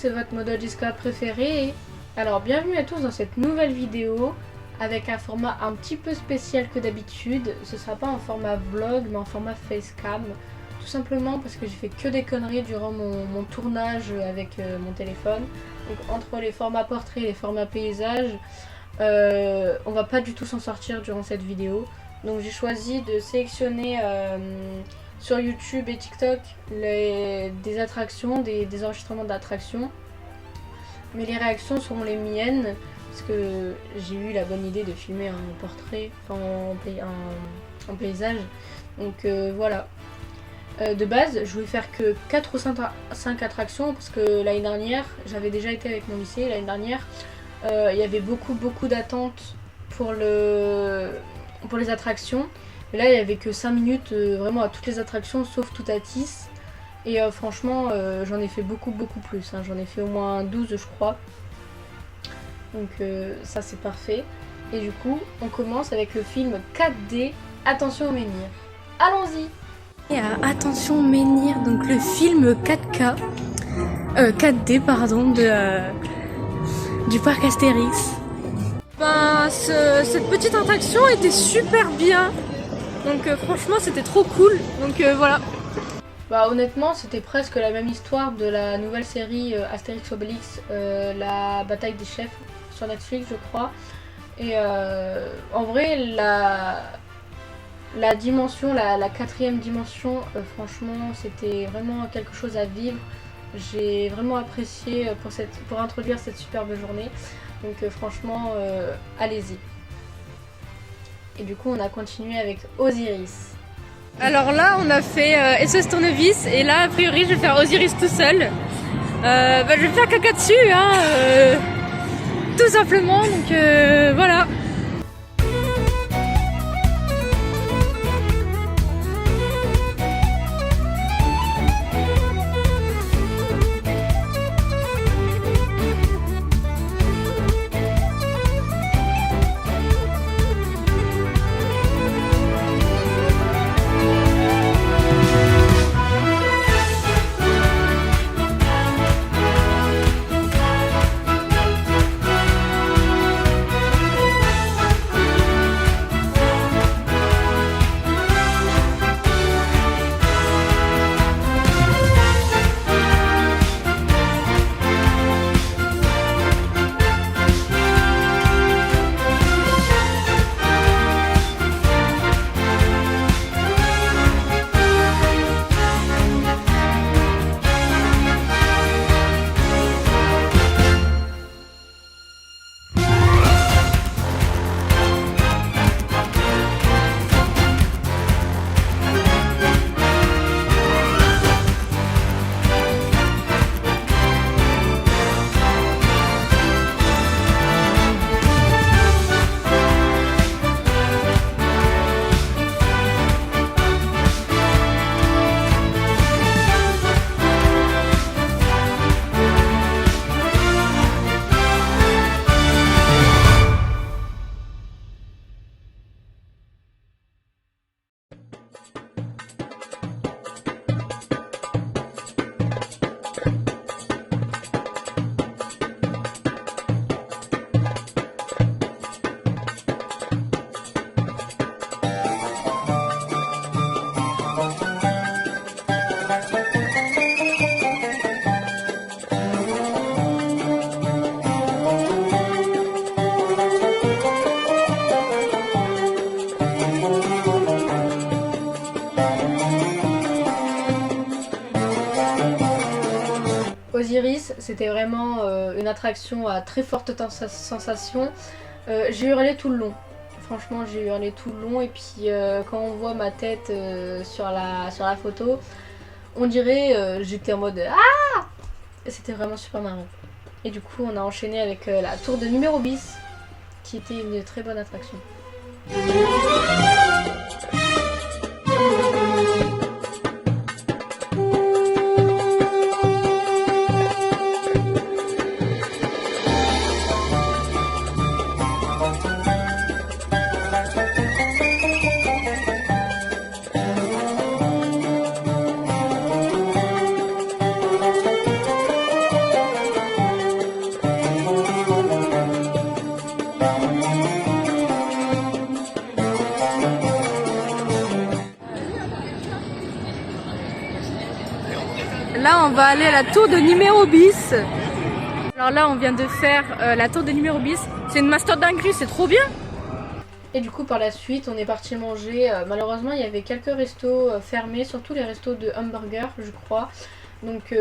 c'est votre modèle Discord préféré. Alors bienvenue à tous dans cette nouvelle vidéo avec un format un petit peu spécial que d'habitude. Ce sera pas en format vlog mais en format facecam. Tout simplement parce que j'ai fait que des conneries durant mon tournage avec mon téléphone. Donc entre les formats portraits et les formats paysages, on va pas du tout s'en sortir durant cette vidéo. Donc j'ai choisi de sélectionner sur YouTube et TikTok des attractions, des enregistrements d'attractions. Mais les réactions seront les miennes parce que j'ai eu la bonne idée de filmer un portrait en paysage. Donc voilà. De base, je voulais faire que 4 ou 5 attractions parce que l'année dernière, j'avais déjà été avec mon lycée. L'année dernière, il y avait beaucoup d'attentes pour les attractions. Et là, il n'y avait que 5 minutes vraiment à toutes les attractions sauf Toutatis. Et franchement, j'en ai fait beaucoup plus. Hein. J'en ai fait au moins 12, je crois. Donc ça, c'est parfait. Et du coup, on commence avec le film 4D, Attention aux menhirs. Allons-y! Et attention menhir, donc le film 4K, 4D pardon, du parc Astérix. Ben, cette petite attraction était super bien, donc franchement c'était trop cool, donc voilà. Bah honnêtement c'était presque la même histoire de la nouvelle série Astérix Obélix, la bataille des chefs sur Netflix je crois. Et en vrai la dimension, la quatrième dimension, franchement c'était vraiment quelque chose à vivre. J'ai vraiment apprécié pour introduire cette superbe journée. Donc franchement, allez-y. Et du coup on a continué avec Osiris. Alors là on a fait SOS Tournevis et là a priori je vais faire Osiris tout seul. Je vais faire caca dessus, hein, tout simplement, donc voilà. Osiris, c'était vraiment une attraction à très forte sensation. J'ai hurlé tout le long. Franchement, j'ai hurlé tout le long. Et puis, quand on voit ma tête sur la photo, on dirait j'étais en mode ah! C'était vraiment super marrant. Et du coup, on a enchaîné avec la tour de numéro bis, qui était une très bonne attraction. on va aller à la tour de numéro bis. Alors là, on vient de faire la tour de numéro bis. C'est une master dinguerie, c'est trop bien. Et du coup, par la suite, on est parti manger. Malheureusement, il y avait quelques restos fermés, surtout les restos de hamburgers, je crois. Donc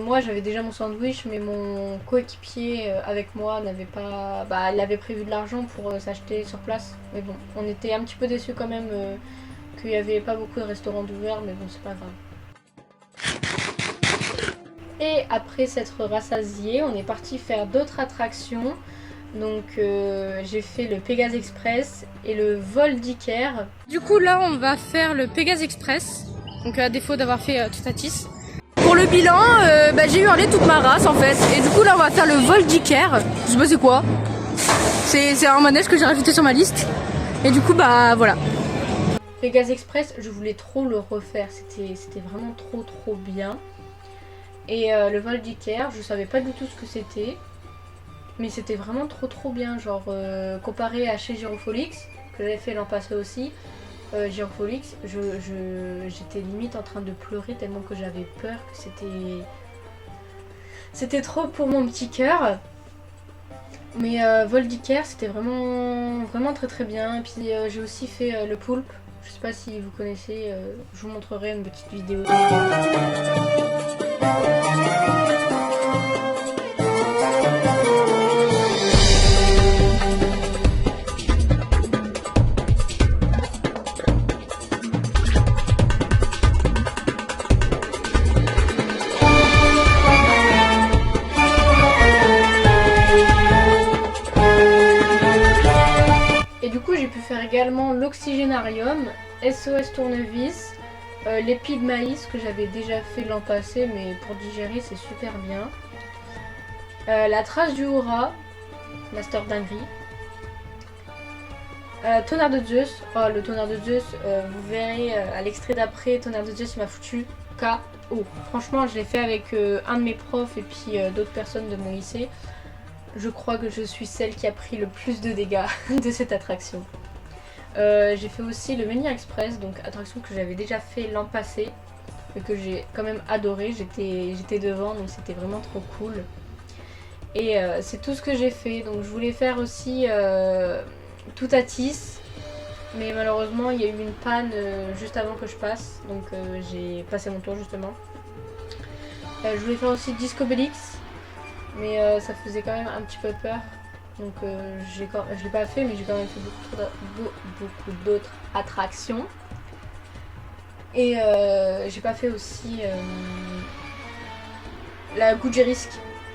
moi, j'avais déjà mon sandwich, mais mon coéquipier avec moi n'avait pas... Bah, il avait prévu de l'argent pour s'acheter sur place. Mais bon, on était un petit peu déçus quand même qu'il n'y avait pas beaucoup de restaurants d'ouverts, mais bon, c'est pas grave. Et après s'être rassasié, on est parti faire d'autres attractions. Donc j'ai fait le Pégase Express et le vol d'Iker. Du coup là on va faire le Pégase Express. Donc à défaut d'avoir fait Toutatis. Pour le bilan, j'ai hurlé toute ma race en fait. Et du coup là on va faire le vol d'Iker. Je sais pas c'est quoi. C'est un manège que j'ai rajouté sur ma liste. Et du coup bah voilà. Pégase Express, je voulais trop le refaire. C'était vraiment trop bien. Et le vol d'Iker, je savais pas du tout ce que c'était. Mais c'était vraiment trop bien, genre comparé à chez Gyrofolix, que j'avais fait l'an passé aussi. Gyrofolix, j'étais limite en train de pleurer tellement que j'avais peur, que c'était trop pour mon petit cœur. Mais vol d'Iker, c'était vraiment très bien. Et puis j'ai aussi fait le poulpe. Je sais pas si vous connaissez, je vous montrerai une petite vidéo. Et du coup j'ai pu faire également l'oxygénarium, SOS tournevis, l'épi de maïs que j'avais déjà fait l'an passé mais pour digérer c'est super bien. La trace du Hora, master dinguerie. Tonnerre de Zeus, oh le tonnerre de Zeus, vous verrez à l'extrait d'après, tonnerre de Zeus m'a foutu KO. Franchement je l'ai fait avec un de mes profs et puis d'autres personnes de mon lycée. Je crois que je suis celle qui a pris le plus de dégâts de cette attraction. J'ai fait aussi le Menhir Express, donc attraction que j'avais déjà fait l'an passé, mais que j'ai quand même adoré. J'étais devant, donc c'était vraiment trop cool. Et c'est tout ce que j'ai fait. Donc je voulais faire aussi Toutatis, mais malheureusement il y a eu une panne juste avant que je passe, donc j'ai passé mon tour justement. Je voulais faire aussi Discobélix. Mais ça faisait quand même un petit peu peur. Donc je l'ai pas fait, mais j'ai quand même fait beaucoup d'autres attractions. Et j'ai pas fait aussi la Gouджerisk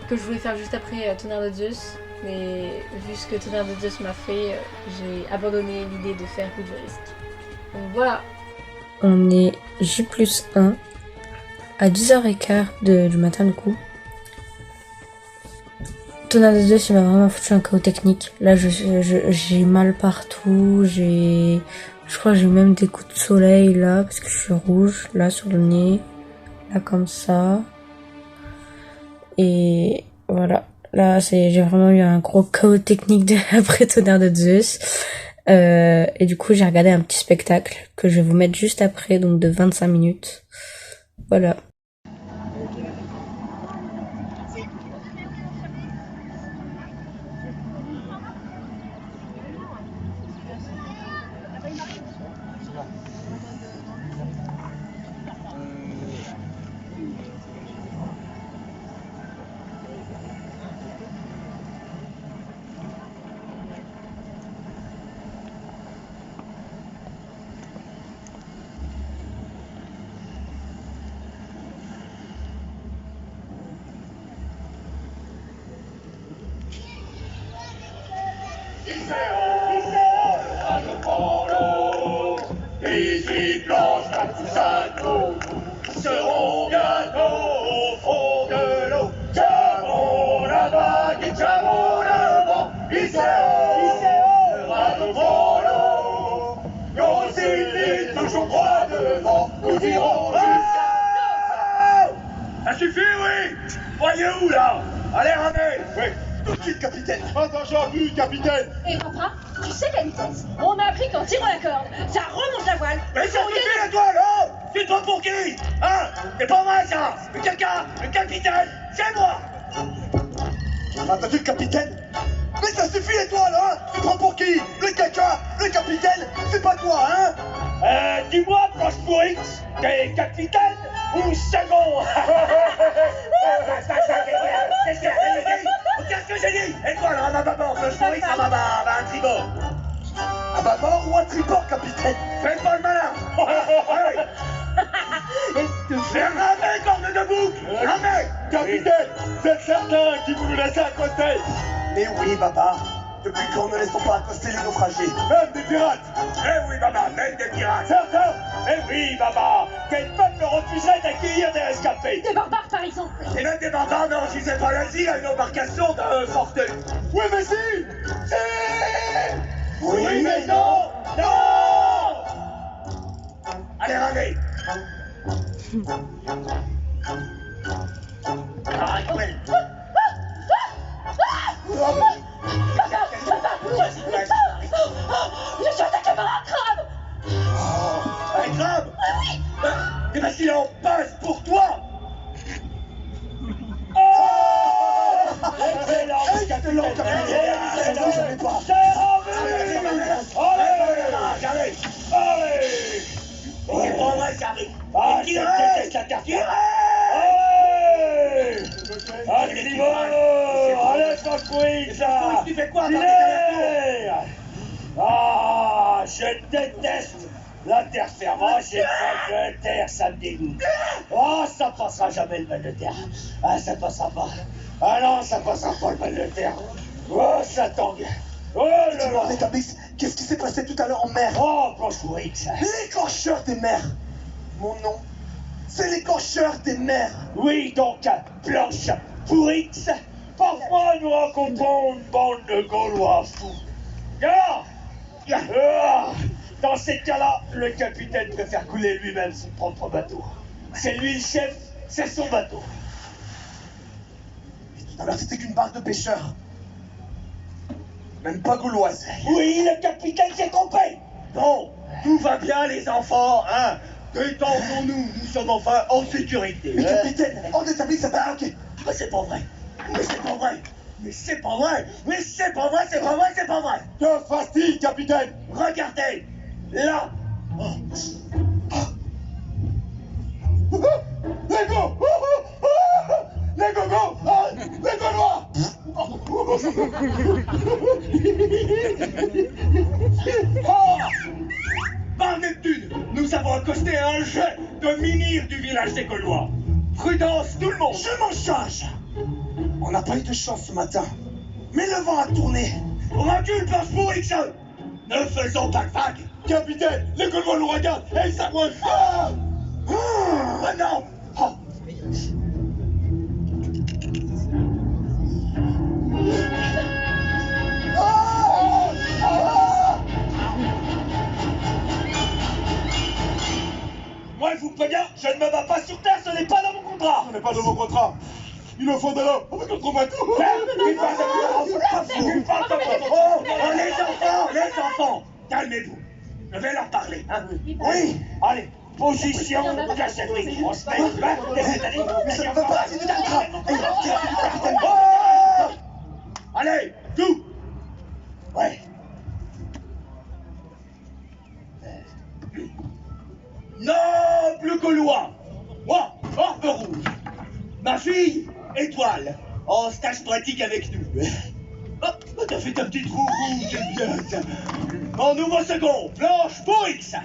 que je voulais faire juste après Tonnerre de Zeus. Mais vu ce que Tonnerre de Zeus m'a fait, j'ai abandonné l'idée de faire Gouджerisk. Donc voilà. On est J+1 à 10h15 du matin du coup. Tonnerre de Zeus, il m'a vraiment foutu un chaos technique. Là, j'ai mal partout. Je crois que j'ai même des coups de soleil là, parce que je suis rouge, là sur le nez, là comme ça. Et voilà. Là, j'ai vraiment eu un gros chaos technique après Tonnerre de Zeus. Et du coup, j'ai regardé un petit spectacle que je vais vous mettre juste après, donc de 25 minutes. Voilà. Seront bientôt au fond de l'eau. Jamons la vague et jamons le vent. Icéo, bras devant l'eau. Nos cités toujours droit devant. Nous irons jusqu'à... Ça suffit, oui. Voyez où, là? Allez, ramenez. Oui. Tout de suite, capitaine. Attention à vous, capitaine. Et papa, tu sais qu'à vitesse, on m'a appris qu'en tirant la corde, ça remonte la voile. Mais ça suffit, la toile, hein. Tu te prends pour qui? Hein? C'est pas vrai ça! Le caca, le capitaine, c'est moi! Ah, t'as vu le capitaine? Mais ça suffit l'étoile, hein? Tu te prends pour qui? Le caca, le capitaine, c'est pas toi, hein? Dis-moi, Planche pour X, t'es capitaine ou second? Qu'est-ce que j'ai dit? Étoile, à ma bâbord, Planche pour X, à un tribord. À bâbord ou à tribord, capitaine? Fais pas le malin! Fais ramer, corne de bouc! Ramer! Capitaine, vous êtes certain qu'il vous nous laissez accoster? Mais oui, papa. Depuis quand ne laissons pas accoster les naufragés? Même des pirates! Eh oui, maman, même des pirates! Certain? Eh oui, maman! Quel peuple refuserait d'accueillir des rescapés? Des barbares, par exemple. Et même des barbares, non, si c'est pas l'Asie, à une embarcation de fortune! Oui, mais si! Si! Oui, mais non! Non! Allez, ramer! Ah, Gwen! Je suis attaqué par un crabe. Un crabe? Eh ben s'il en passe pour toi! Oh! Excellent, Excellent, capitaine! Excellent! Je savais pas. C'est ravi! Allez! Allez! C'est pas vrai, j'arrive! Ah, je déteste la terre! Allez! Allez, Simon! Allez, Franck ça! Tu fais quoi? Ah, je déteste la terre ferme. Oh, j'ai mal de terre, ça me dégoûte. Oh, ça passera jamais le mal de terre. Ah, ça passera pas. Ah non, ça passera pas le mal de terre. Oh, ça tangue. Oh là Dis-moi, là. Rétablisse, qu'est-ce qui s'est passé tout à l'heure en mer? Oh, planche ça. L'écorcheur des mers! Mon nom, c'est l'écorcheur des mers! Oui, donc, planche pour X. Parfois, nous rencontrons une bande de Gaulois fous. Alors, dans ces cas-là, le capitaine préfère couler lui-même son propre bateau. C'est lui le chef, c'est son bateau. Tout à l'heure, c'était qu'une barque de pêcheurs. Même pas gauloise. Oui, le capitaine s'est trompé. Bon, tout va bien, les enfants, hein. Détendons-nous, nous sommes enfin en sécurité. Mais capitaine, on établit cette attaque! Mais c'est pas vrai. Mais c'est pas vrai. Mais c'est pas vrai. Mais c'est pas vrai, c'est pas vrai, c'est pas vrai. Que fasse-t-il, capitaine? Regardez, là. Les go! Les gogos! Les gaulois! Oh! Par Neptune, nous avons accosté un jet de minir du village des Gaulois. Prudence, tout le monde. Je m'en charge! On n'a pas eu de chance ce matin. Mais le vent a tourné. Recule, planche pour X. Ne faisons pas de vagues. Capitaine, les Gaulois nous regardent et ils s'approchent. Ah non. Oh. Moi, je vous préviens, je ne me bats pas sur terre, ce n'est pas dans mon contrat. Ce n'est pas de mon contrat. Il nous faut de l'eau avec notre bateau. Oh, les enfants, calmez-vous. Je vais leur parler, hein. Oui. Allez, position de service. On se met back, c'est-à-dire. Mais ça ne fait pas partie du contrat. Capitaine. Oh! Allez, tout. Ouais. Noble Gaulois, moi, Orbe Rouge, ma fille, Étoile, en stage pratique avec nous. Oh, t'as fait ta petite roue rouge, c'est bien ça. En nouveau second, Planche pour X.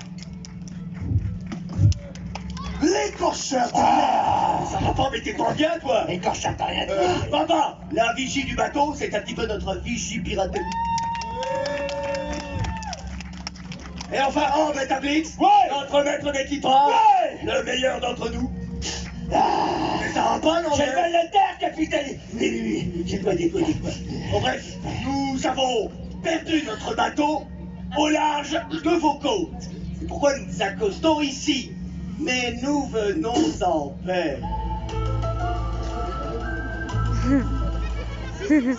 L'écorcheur des mers. Ah, ça va pas, mais t'es pas bien, toi. Écorcheur, t'as rien dit. Papa, la vigie du bateau, c'est un petit peu notre vigie piratée. Et enfin, Orbe et Tablix, notre maître d'équipage, le meilleur d'entre nous. Ah, mais ça va pas, non? J'ai mal la terre, capitaine. Oui, j'ai pas déconné. Bon, bref, nous avons perdu notre bateau au large de vos côtes. C'est pourquoi nous nous accostons ici. Mais nous venons en paix.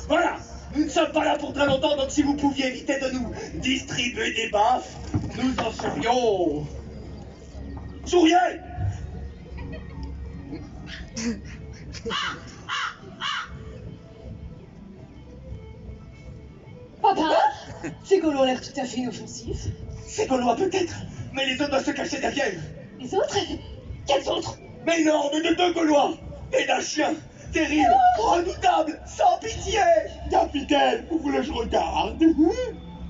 Voilà, nous ne sommes pas là pour très longtemps, donc si vous pouviez éviter de nous distribuer des baffes, nous en serions Souriez! Papa, ces Gaulois ont l'air tout à fait inoffensifs. C'est Gaulois peut-être, mais les autres doivent se cacher derrière. Les autres? Quels autres? Mais non, mais de deux Gaulois! Et d'un chien! Terrible! Redoutable! Sans pitié! Capitaine, vous voulez que je regarde?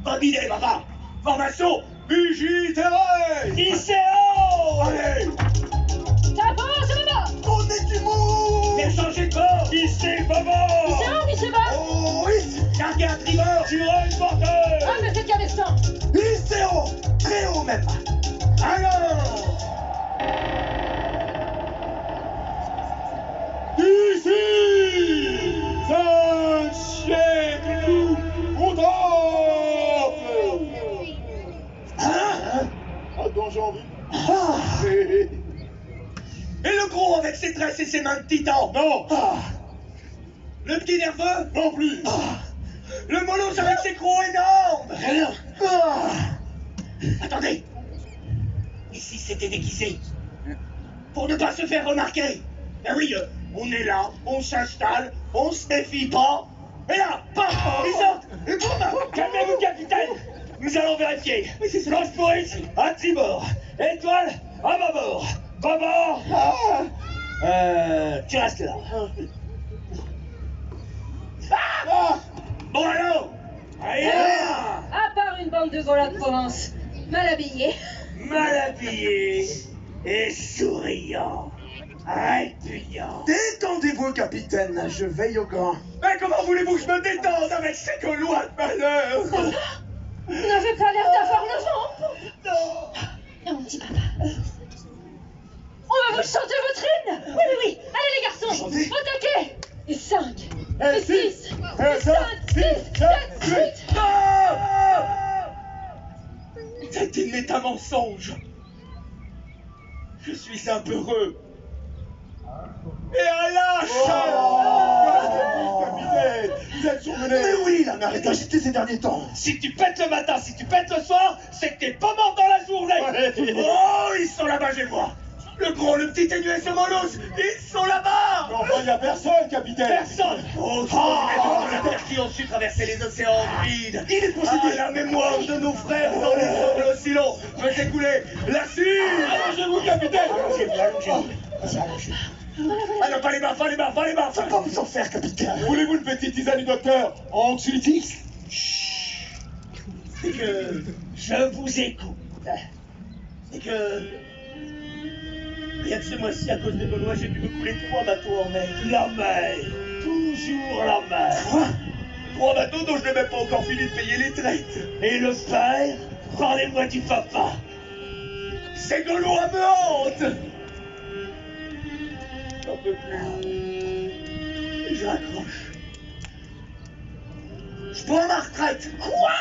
Bonne idée, papa! Formation! Vigiteré! ICO! Allez! D'abord, c'est Baba! On est du monde! Mais changez de bord! Ici, Baba! C'est où, c'est Baba? Oh, oui! Cargué à tribord! Tirez une porteuse! Ah, mais c'est le cabestin! ICO! Très haut même! Alors! Ici, Saint-Chien-Clou, contemple. Hein? Attends, j'ai envie. Et le gros avec ses tresses et ses mains de titan? Non. Le petit nerveux? Non plus. Le molosse avec ses crocs énormes? Rien. Attendez. Et si c'était déguisé? Pour ne pas se faire remarquer? Ben oui, on est là, on s'installe, on se méfie pas. Et là, paf, ils sortent. Et boum. Calmez-vous, capitaine. Nous allons vérifier. Planche pourrie, à tribord. Étoile, à bâbord. Bâbord. Tu restes là. Bon alors. Allez là. À part une bande de Gaulois de Provence, mal habillés. Mal habillé et souriant. Répugnant. Détendez-vous, capitaine, je veille au grand. Mais comment voulez-vous que je me détende avec ces Gaulois de malheur? Vous n'avez pas l'air d'avoir le vent. Non, mon petit papa. On va vous chanter votre hymne. Oui, oui, oui. Allez, les garçons. Chantez. Attaquez. Et 5, Et et 6, et 6, 7, 8, 7, 8. C'est une métamensonge. Je suis un peureux. Et un lâche. Capitaine, vous êtes surmené. Mais oui, la mer est agitée ces derniers temps. Si tu pètes le matin, si tu pètes le soir, c'est que t'es pas mort dans la journée. Ouais. Oh, ils sont là-bas, je les vois. Le gros, le petit et ce molosse, ils sont là-bas. Mais enfin, il n'y a personne, capitaine. Personne. Oh, de la terre qui ont su traverser les océans vides. Il est possédé. La mémoire de nos frères dans les sangles aussi longs faisait couler la suie. Allongez-vous, capitaine. Ah non, pas les bains, pas les bains, pas les bains. Ça va vous en faire, capitaine. Voulez-vous une petite tisane du docteur anxiolytique? C'est que je vous écoute. C'est que rien que ce mois-ci, à cause des Gaulois, j'ai dû me couler 3 bateaux en mer. La mer, toujours la mer. Quoi? 3 bateaux dont je n'ai même pas encore fini de payer les traites. Et le père, parlez-moi du papa. Ces Gaulois me hantent. J'en peux plus. Je raccroche. Je prends ma retraite. Quoi?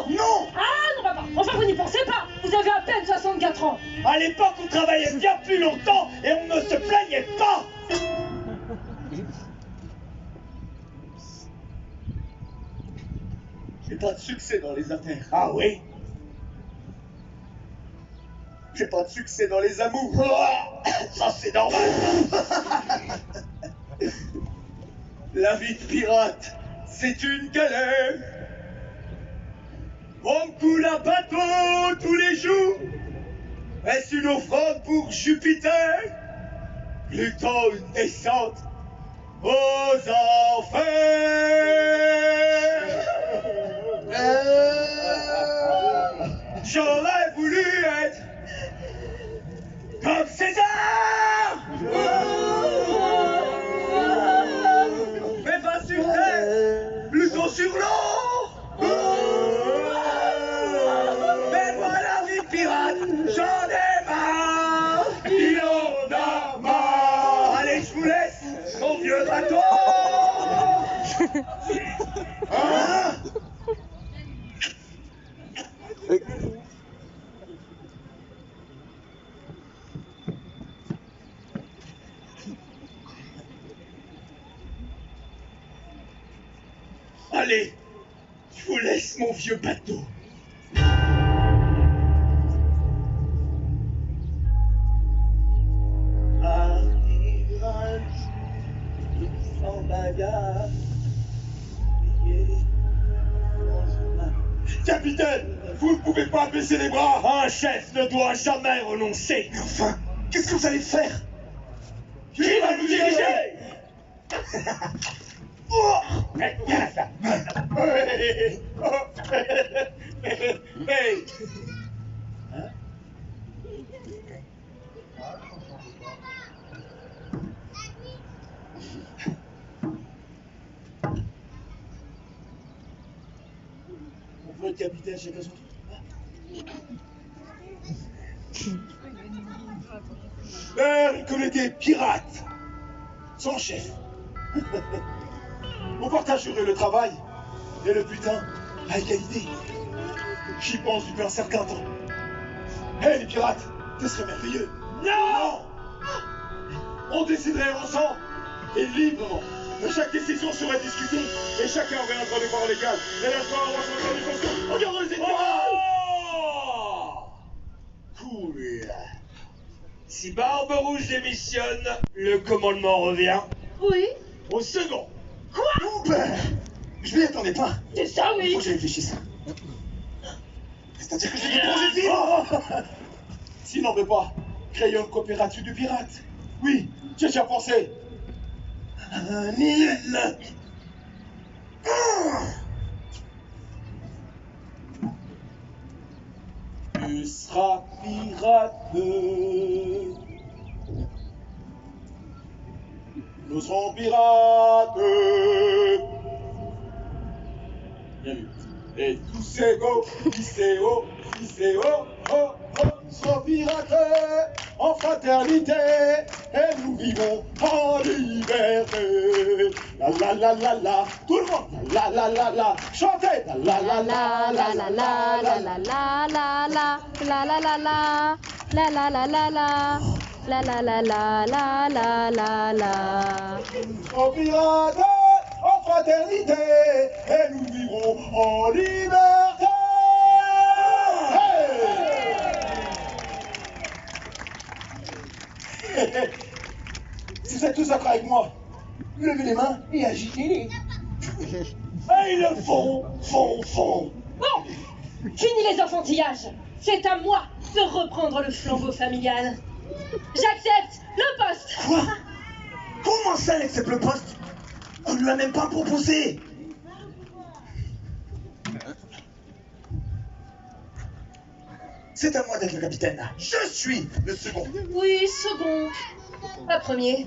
Non. Ah non, papa. Enfin, vous n'y pensez pas. Vous avez à peine 64 ans. À l'époque, on travaillait bien plus longtemps et on ne se plaignait pas. J'ai pas de succès dans les affaires. Ah oui? J'ai pas de succès dans les amours. Oh, ça, c'est normal. La vie de pirate, c'est une galère. On me coule un bateau tous les jours. Est-ce une offrande pour Jupiter? Plutôt une descente aux enfers. J'aurais voulu être comme César. Mais pas sur terre, plutôt sur l'eau. Mais moi la vie de pirate, j'en ai marre. Il en a marre. Allez, je vous laisse, mon vieux bateau. Hein? Allez, je vous laisse mon vieux bateau. Capitaine, vous ne pouvez pas baisser les bras. Un chef ne doit jamais renoncer. Mais enfin, qu'est-ce que vous allez faire? Qui va nous diriger? Oh Hey, On veut être capitaine chez les autres. Il connaît des pirates. Son chef. On partagerait le travail et le butin à égalité. J'y pense depuis un certain temps. Hé, les pirates, ce serait merveilleux. Non! On déciderait ensemble et librement. Chaque décision serait discutée et chacun aurait un droit de parole légal. Et l'instant, on va se mettre en fonction. Regardons les étoiles! Cool. Si Barbe Rouge démissionne, le commandement revient Oui. au second. Oh ben, je m'y attendais pas. C'est ça, Faut oui. que j'y réfléchisse. C'est-à-dire que j'ai des projets de vivre. S'il n'en veut pas, créons une coopérative de pirates. Oui, j'ai déjà pensé. Nil. Tu seras pirate. Nous serons pirates. Bien vu. Et tous ces go, lycéo, lycéo, oh, oh, nous serons pirates en fraternité et nous vivons en liberté. La la la la la, tout le monde, la la la la, chantez, la la la la la la la la. la la la la la la la la la la la la la la la la la. En pirates, en fraternité, et nous vivrons en liberté. Hey! Si vous êtes tous d'accord avec moi, levez les mains et agitez-les. Et ils le font. Bon, fini les enfantillages. C'est à moi de reprendre le flambeau familial. J'accepte le poste. Quoi? Comment ça, elle accepte le poste? On lui a même pas proposé. C'est à moi d'être le capitaine. Je suis le second. Oui, second. Pas premier.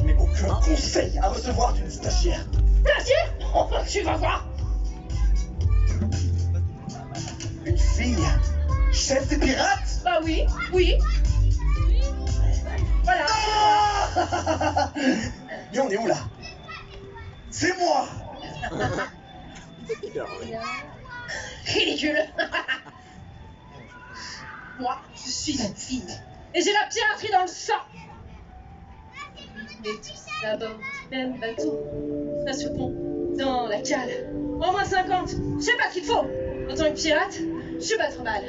Mais aucun conseil à recevoir d'une stagiaire. Plaisir. Oh, tu vas voir. Une fille, chef des pirates? Bah oui, oui. Voilà. Ah mais on est où là? C'est moi. Ridicule. Moi, je suis une fille. Et j'ai la piraterie dans le sang. Et tous à bord du même bateau. Ça se pont dans la cale. Au moins 50. Je sais pas ce qu'il faut. En tant que pirate, je suis pas trop mal.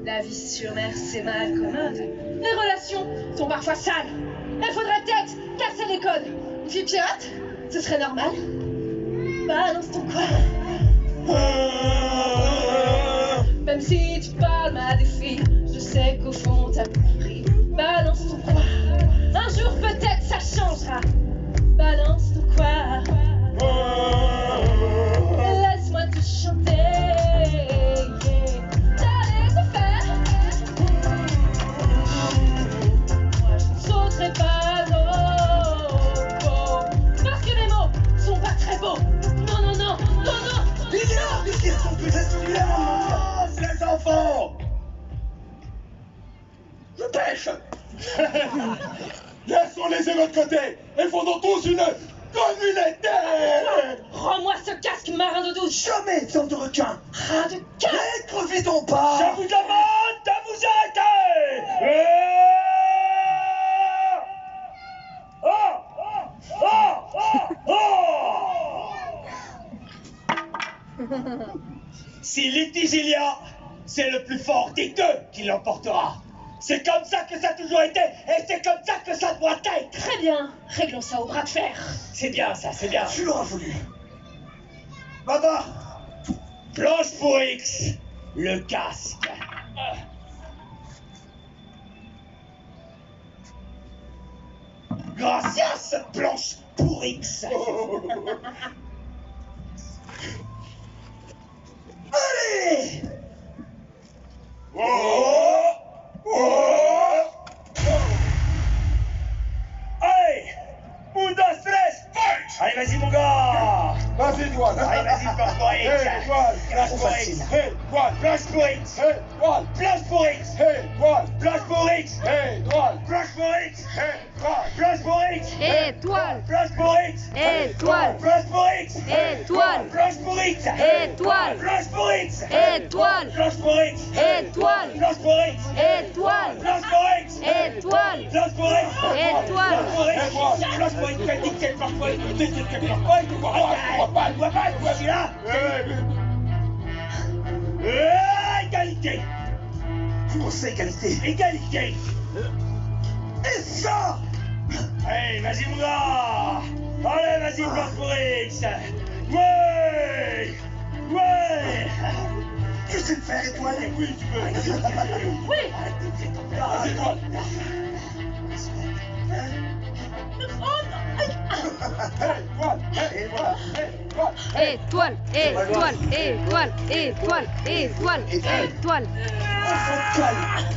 La vie sur mer, c'est mal commode. Les relations sont parfois sales. Il faudrait peut-être casser les codes. Une fille pirate, ce serait normal. Balance ton quoi. Même si tu parles mal des filles, je sais qu'au fond t'as compris. Balance ton quoi. Un jour peut-être ça changera. Balance ton quoi. Laisse-moi te chanter. T'as les affaires. Moi je ne sauterai pas l'eau. Parce que les mots sont pas très beaux. Non, non, non, non, non. Il est là, mais qu'ils sont plus estimés. Les enfants! Je pêche! Laissons-les de l'autre côté et fondons tous une communauté! Rends-moi ce casque marin d'eau douce. Jamais de requin. Ras de casque. Ne profitons pas. Je vous demande de vous arrêter. Si litige il y a, c'est le plus fort des deux qui l'emportera. C'est comme ça que ça a toujours été, et c'est comme ça que ça doit être. Très bien. Réglons ça au bras de fer. C'est bien ça, c'est bien. Tu l'auras voulu. Baba. Planche pour X, le casque. Gracias, planche pour X. Allez! Allez! Un, deux, tres! Allez, vas-y, mon gars! Vas-y, Toile. Allez, vas-y, planche pour X! Hey, Toile. Planche pour X! Hey, Toile. Planche pour X! Hey, Toile. Planche pour X! Hey, Toile. Planche pour X! Hey, Toile. Planche pour X! Hey, Toile. Planche pour X! Étoile, Planche pour X! étoile, Planche pour X! étoile, Planche pour X! étoile, Planche pour X! étoile, Planche pour X! étoile, Planche pour X! étoile, Planche pour X! étoile, Planche pour X! étoile. Planche pour X! Planche pour X! Planche pour X! Celui-là! Égalité! Comment ça, égalité? Égalité! Et ça? Allez, vas-y, mon gars! Allez, vas-y, planche pour X! Ouais! Ouais! Tu sais le faire, Étoile? Oui, tu peux! Oui. Vas-y, Étoile. Hey, Étoile. Hey, Étoile. Hey, Étoile. Étoile, étoile, étoile, étoile, étoile, étoile.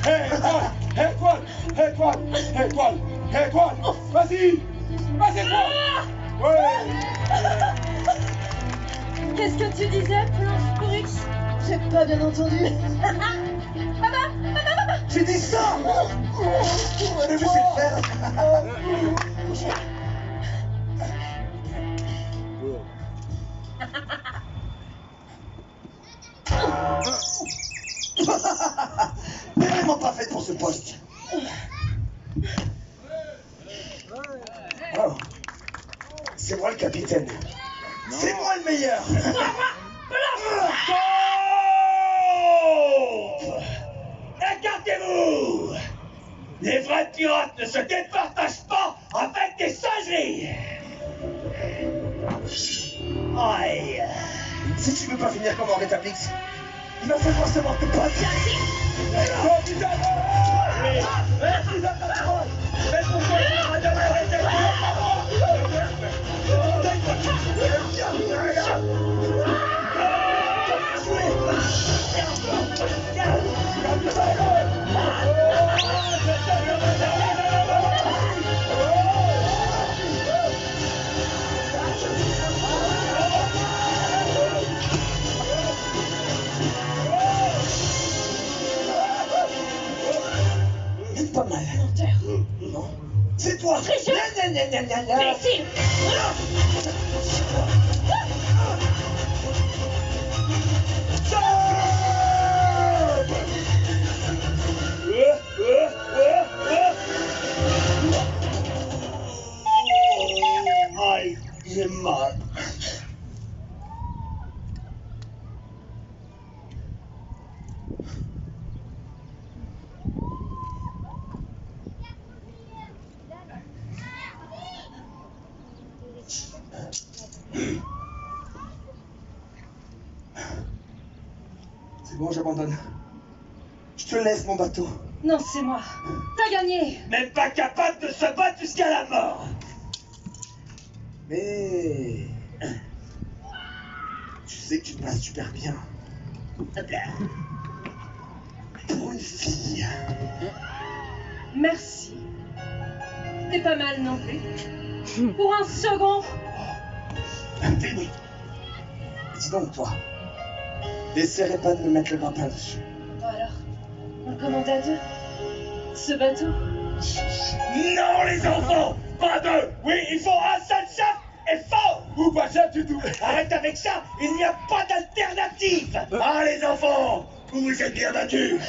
Hey, Étoile. Hey, Étoile. Étoile. Étoile. Vas-y. Vas-y, Étoile. Ouais. Qu'est-ce que tu disais, planche pour X? J'ai pas bien entendu. J'ai dit ça. Tu sais le faire? T'es vraiment pas faite pour ce poste. Oh. C'est moi le capitaine. C'est moi le meilleur. Écartez-vous! Les vrais pirates ne se départagent pas avec des singeries! Aïe! Si tu veux pas finir comme en Rétablix, il va falloir savoir te battre. Pas mal. Non. C'est toi. Imbécile. Aïe, j'ai mal. C'est bon, j'abandonne. Je te laisse mon bateau. Non, c'est moi. T'as gagné. Même pas capable de se battre jusqu'à la mort. Mais... Tu sais que tu te passes super bien. Pour une fille. Merci. T'es pas mal non plus. Pour un second. Mais oui. Dis donc, toi. N'essaierai pas de me mettre le grappin dessus. Bon alors, on le commande à deux. Ce bateau. Non, les enfants! Pas deux! Oui, il faut un seul chef et fort! Ou pas ça du tout. Arrête avec ça! Il n'y a pas d'alternative! Ah, les enfants! Vous vous êtes bien battus!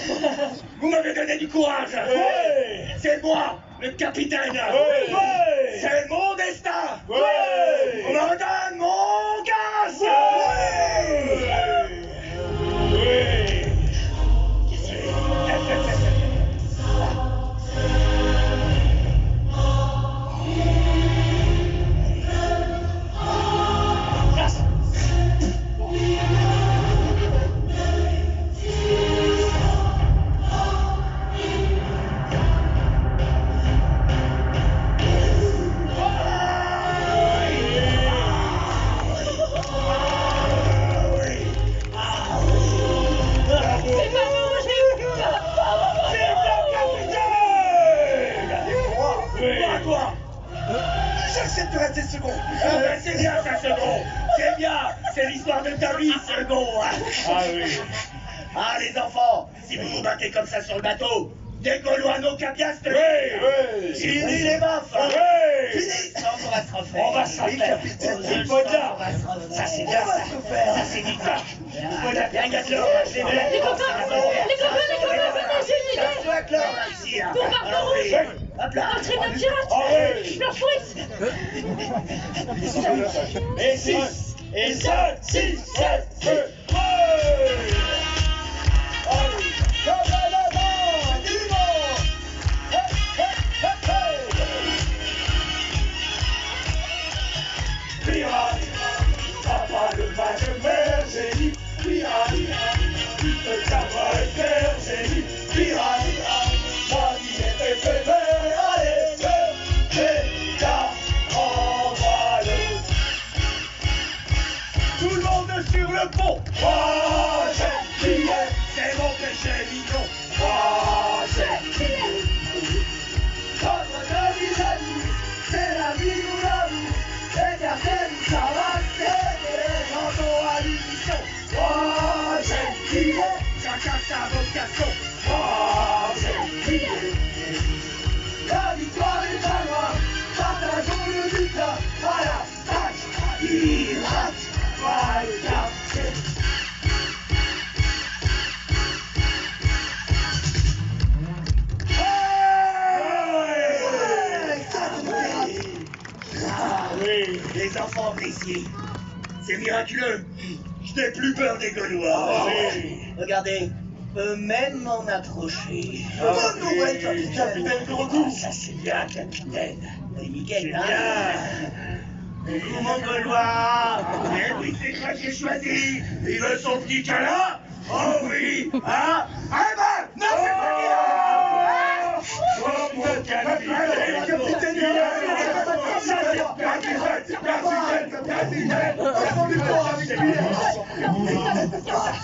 Vous m'avez donné du courage! Oui. C'est moi, le capitaine! Oui. C'est mon destin! Oui. On me redonne mon casque! Oui. C'est l'histoire de ta vie, second. Ah oui. Ah, les enfants, si vous vous battez comme ça sur le bateau, des Gaulois nos capiastes. Oui. Fini les baffes. Oui. Fini. On va se refaire. On va se refaire. Il faut de l'or. Ça, c'est bien ça. Ça, c'est du plat. Il faut de la il y a de l'or. Les copains, venez, j'ai une idée. Soit de l'or, ici. Pour Barbe Rouge. Hop là. Entraîne un pirate. Ah oui. Leur fouette. Et 6, et 7, 6, 7, 7. Pirate, papa le pas de mer, génie. Pirate, tu te cabres et faire génie. Pirate, la vie est éphémère, allez, c'est ta envole. Tout le monde sur le pont. Moi, j'ai crié, c'est mon péché mignon. Moi, j'ai crié. Notre vie, la vie, c'est la vie ou la vie. Les garçons, ça va, c'est les rando à l'unisson. Moi, j'ai crié, chacun sa vocation. Moi, j'ai crié. La victoire est à moi, partageons le butin. À la stack, pirate, voilà. Les enfants appréciés, c'est miraculeux. Je n'ai plus peur des Gaulois. Regardez, peut même m'en approcher. Bonne nouvelle, capitaine de retour. Ça c'est bien, capitaine. Et nickel, hein. Mon Gaulois. Eh oui, c'est toi que j'ai choisi. Il veut son petit câlin. Oh oui, hein. Eh ben, non, c'est pas bien. Oh mon capitaine.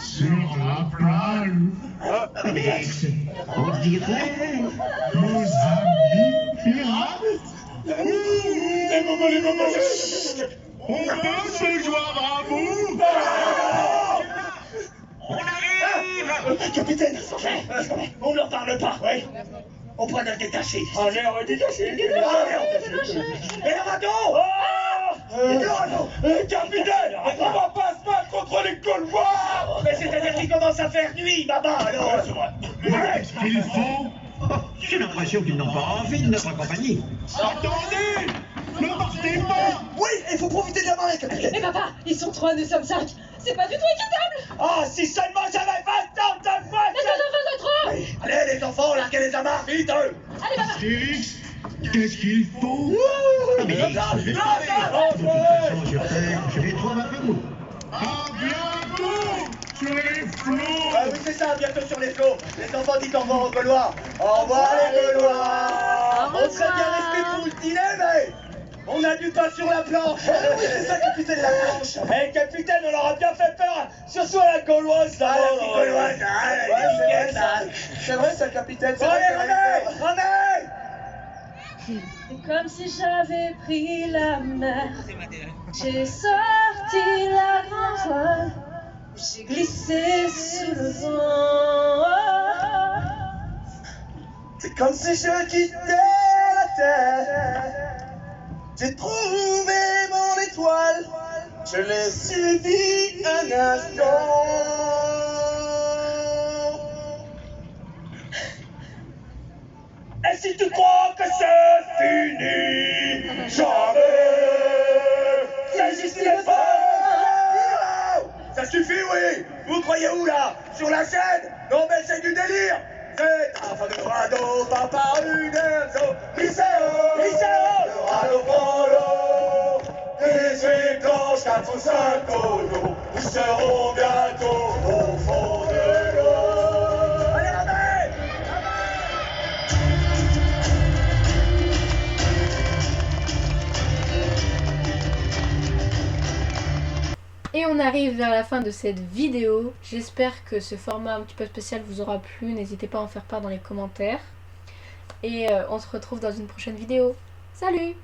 Sur la plage, on dirait nos amis pirates. On veut se joindre à vous. On arrive. Capitaine, on ne leur parle pas, oui. On pourra le détacher. On est détaché. Et le radeau. Et le radeau. Capitaine, on va pas se battre contre les Gaulois. Mais c'est-à-dire qu'il commence à faire nuit, maman, alors. Qu'est-ce qu'ils font? J'ai l'impression qu'ils n'ont pas envie de notre compagnie. Attendez! Ne partez pas! Oui, il faut profiter de la marée, capitaine. Mais papa, ils sont 3, nous sommes 5. C'est pas du tout équitable. Ah, si seulement j'avais 20 ans de fois. Mais ça ne fait trop. Allez, les enfants, larguez les amarres, vite. Allez, papa. Félix, qu'est-ce qu'il faut? Mais de toute façon, sur Terre, je les trouve un peu mous. À bientôt sur les flots! Ah oui, c'est ça, bientôt sur les flots. Les enfants, dites au revoir aux Gaulois. Au revoir, les Gaulois. On serait bien resté pour le dîner, mais on a du pain sur la planche. Oui, c'est ça, capitaine, la planche. Eh, capitaine, on leur a bien fait peur, surtout à la Gauloise, là. Ah, la Gauloise, C'est vrai, ça, capitaine. C'est Bon, vrai allez, qu'elle avait peur. C'est comme si j'avais pris la mer. J'ai sorti la grande voile. J'ai glissé sous le vent. C'est comme si je quittais la terre. J'ai trouvé mon étoile. Je l'ai suivi un instant. Et si tu crois que c'est fini, jamais, c'est juste une fin. Ça suffit, oui. Vous croyez où, là? Sur la scène? Non, mais c'est du délire. C'est un fin de radeau, pas par une zone. Lycéo, le radeau prend l'eau. 18 planches, 4 ou 5 tonneaux. Nous serons bientôt au fond de l'eau. Allez, ramène! Et on arrive vers la fin de cette vidéo. J'espère que ce format un petit peu spécial vous aura plu. N'hésitez pas à en faire part dans les commentaires. Et on se retrouve dans une prochaine vidéo. Salut!